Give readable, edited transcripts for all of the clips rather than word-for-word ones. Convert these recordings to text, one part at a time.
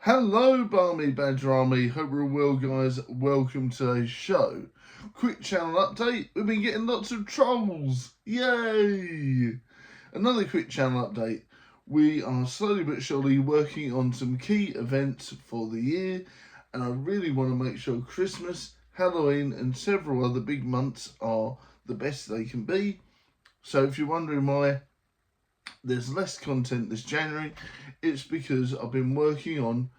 Hello, Brawling Badger Army. Hope we're well, guys. Welcome to today's show. Quick channel update. We've been getting lots of trolls. Yay! Another quick channel update. We are slowly but surely working on some key events for the year, and I really want to make sure Christmas, Halloween, and several other big months are the best they can be. So if you're wondering why there's less content this January, it's because I've been working on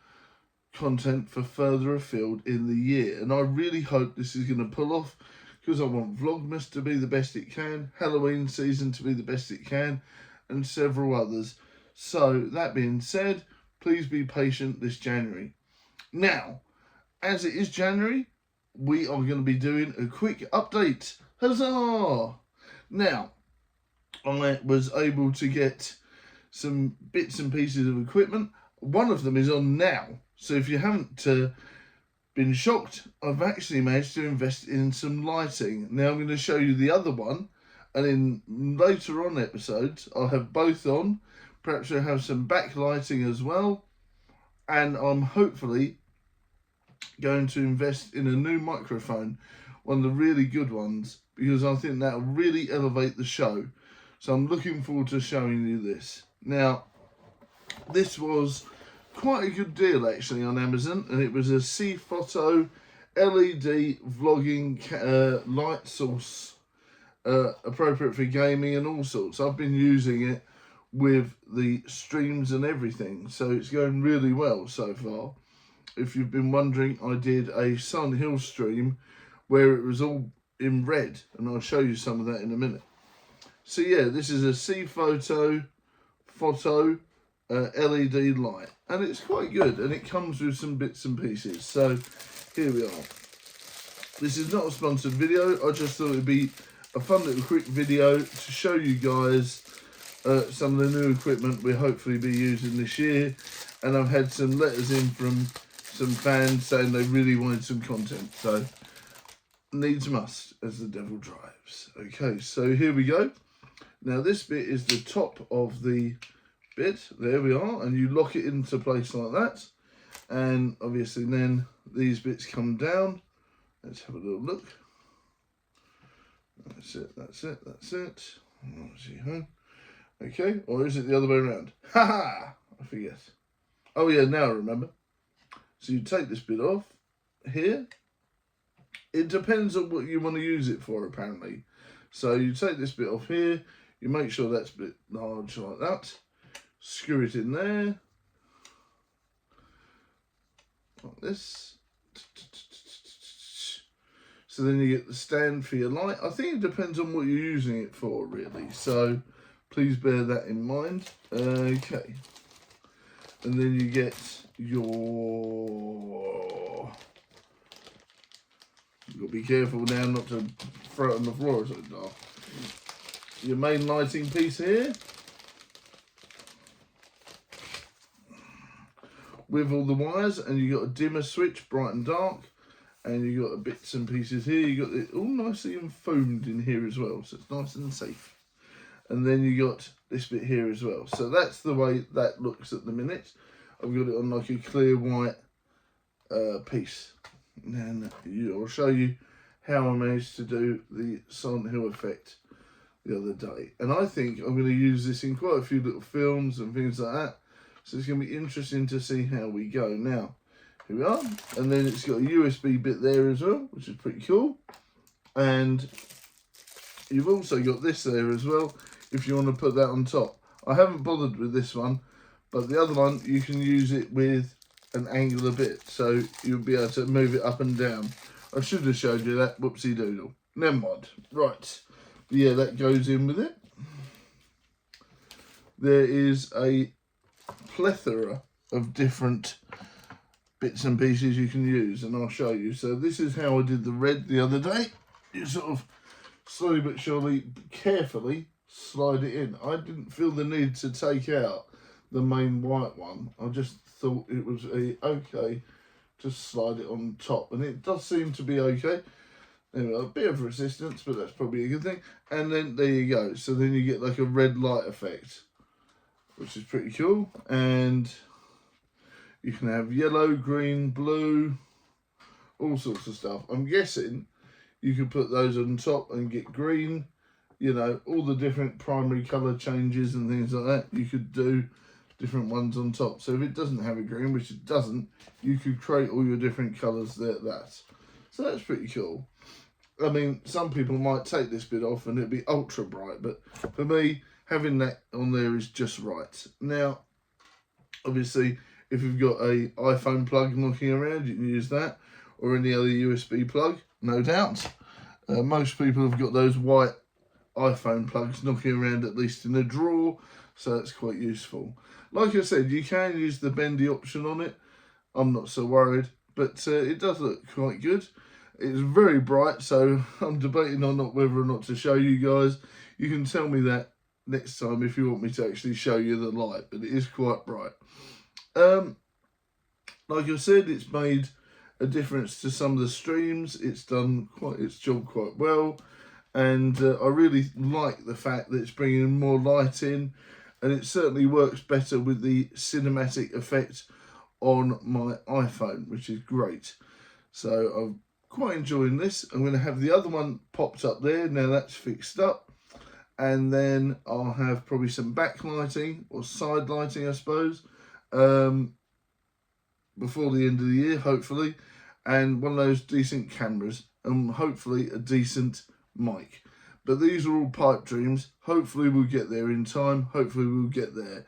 content for further afield in the year, and I really hope this is going to pull off, because I want Vlogmas to be the best it can, Halloween season to be the best it can, and several others. So that being said, please be patient this January. Now, as it is January, we are going to be doing a quick update. Huzzah! Now, I was able to get some bits and pieces of equipment. One of them is on now. So if you haven't been shocked, I've actually managed to invest in some lighting. Now I'm going to show you the other one. And in later on episodes, I'll have both on. Perhaps I'll have some backlighting as well. And I'm hopefully going to invest in a new microphone. One of the really good ones. Because I think that'll really elevate the show. So I'm looking forward to showing you this. Now, this was quite a good deal actually on Amazon, and it was a CI FOTTO LED vlogging light source, appropriate for gaming and all sorts. I've been using it with the streams and everything, so it's going really well so far. If you've been wondering, I did a Silent Hill stream where it was all in red, and I'll show you some of that in a minute. So yeah, this is a CI FOTTO LED light, and it's quite good, and it comes with some bits and pieces. So here we are. This is not a sponsored video. I just thought it'd be a fun little quick video to show you guys some of the new equipment we'll hopefully be using this year. And I've had some letters in from some fans saying they really wanted some content, so needs must, as the devil drives. Okay, so here we go. Now this bit is the top of the bit. There we are, and you lock it into place like that. And obviously then these bits come down. Let's have a little look. That's it, that's it, that's it. Okay, or is it the other way around? Ha! I forget. Oh yeah, now I remember. So you take this bit off here. It depends on what you want to use it for, apparently. So you take this bit off here. You make sure that's a bit large like that. Screw it in there. Like this. So then you get the stand for your light. I think it depends on what you're using it for, really. So please bear that in mind. Okay. And then you get your... You've got to be careful now not to throw it on the floor or something. Your main lighting piece here, with all the wires, and you got a dimmer switch, bright and dark, and you got the bits and pieces here. You got it all nicely foamed in here as well, so it's nice and safe. And then you got this bit here as well. So that's the way that looks at the minute. I've got it on like a clear white piece. And I'll show you how I managed to do the Silent Hill effect the other day. And I think I'm going to use this in quite a few little films and things like that. So it's going to be interesting to see how we go. Now, here we are. And then it's got a USB bit there as well, which is pretty cool. And you've also got this there as well, if you want to put that on top. I haven't bothered with this one, but the other one, you can use it with an angular bit. So you'll be able to move it up and down. I should have showed you that. Whoopsie doodle. Never mind. Right. Yeah, that goes in with it. There is a plethora of different bits and pieces you can use, and I'll show you. So this is how I did the red the other day. You sort of slowly but surely, carefully slide it in. I didn't feel the need to take out the main white one. I just thought it was okay to slide it on top, and it does seem to be okay. Anyway, a bit of resistance, but that's probably a good thing. And then there you go. So then you get like a red light effect, which is pretty cool. And You can have yellow, green, blue, all sorts of stuff. I'm guessing you could put those on top and get green, you know, all the different primary colour changes and things like that. You could do different ones on top. So if it doesn't have a green, which it doesn't, you could create all your different colours there. So that's pretty cool. I mean, some people might take this bit off and it'd be ultra bright, but for me, having that on there is just right. Now, obviously, if you've got a iPhone plug knocking around, you can use that, or any other USB plug, no doubt. Most people have got those white iPhone plugs knocking around, at least in a drawer, so that's quite useful. Like I said, you can use the bendy option on it. I'm not so worried, but it does look quite good. It's very bright, so I'm debating on whether or not to show you guys. You can tell me that next time if you want me to actually show you the light, but it is quite bright. Like I said, it's made a difference to some of the streams. It's done its job quite well, and I really like the fact that it's bringing more light in, and it certainly works better with the cinematic effect on my iPhone, which is great. So I'm quite enjoying this. I'm going to have the other one popped up there. Now that's fixed up, and then I'll have probably some backlighting or side lighting, I suppose, before the end of the year, hopefully, and one of those decent cameras, and hopefully a decent mic. But these are all pipe dreams. Hopefully we'll get there in time. Hopefully we'll get there.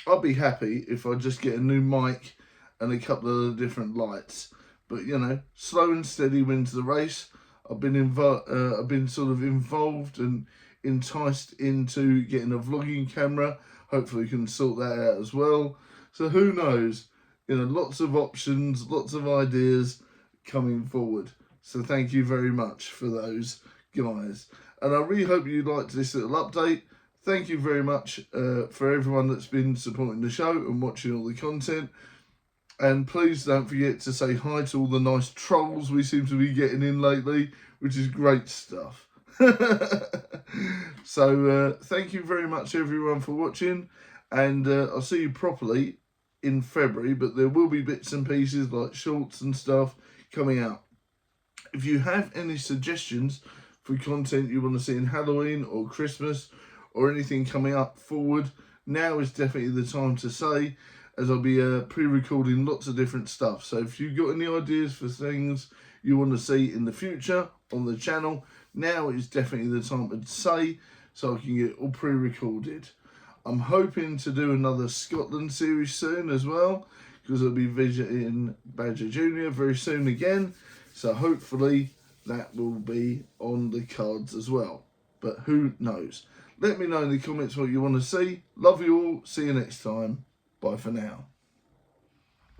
I'll be happy if I just get a new mic and a couple of different lights. But, you know, slow and steady wins the race. I've been sort of involved and enticed into getting a vlogging camera. Hopefully we can sort that out as well. So who knows? You know, lots of options, lots of ideas coming forward. So thank you very much for those, guys. And I really hope you liked this little update. Thank you very much for everyone that's been supporting the show and watching all the content. And please don't forget to say hi to all the nice trolls we seem to be getting in lately, which is great stuff. So thank you very much everyone for watching, and I'll see you properly in February, but there will be bits and pieces like shorts and stuff coming out. If you have any suggestions for content you want to see in Halloween or Christmas or anything coming up forward, now is definitely the time to say, as I'll be pre-recording lots of different stuff. So if you've got any ideas for things you want to see in the future on the channel, now is definitely the time to say, so I can get it all pre-recorded. I'm hoping to do another Scotland series soon as well, because I'll be visiting Badger Jr. very soon again. So hopefully that will be on the cards as well. But who knows? Let me know in the comments what you want to see. Love you all. See you next time. Bye for now.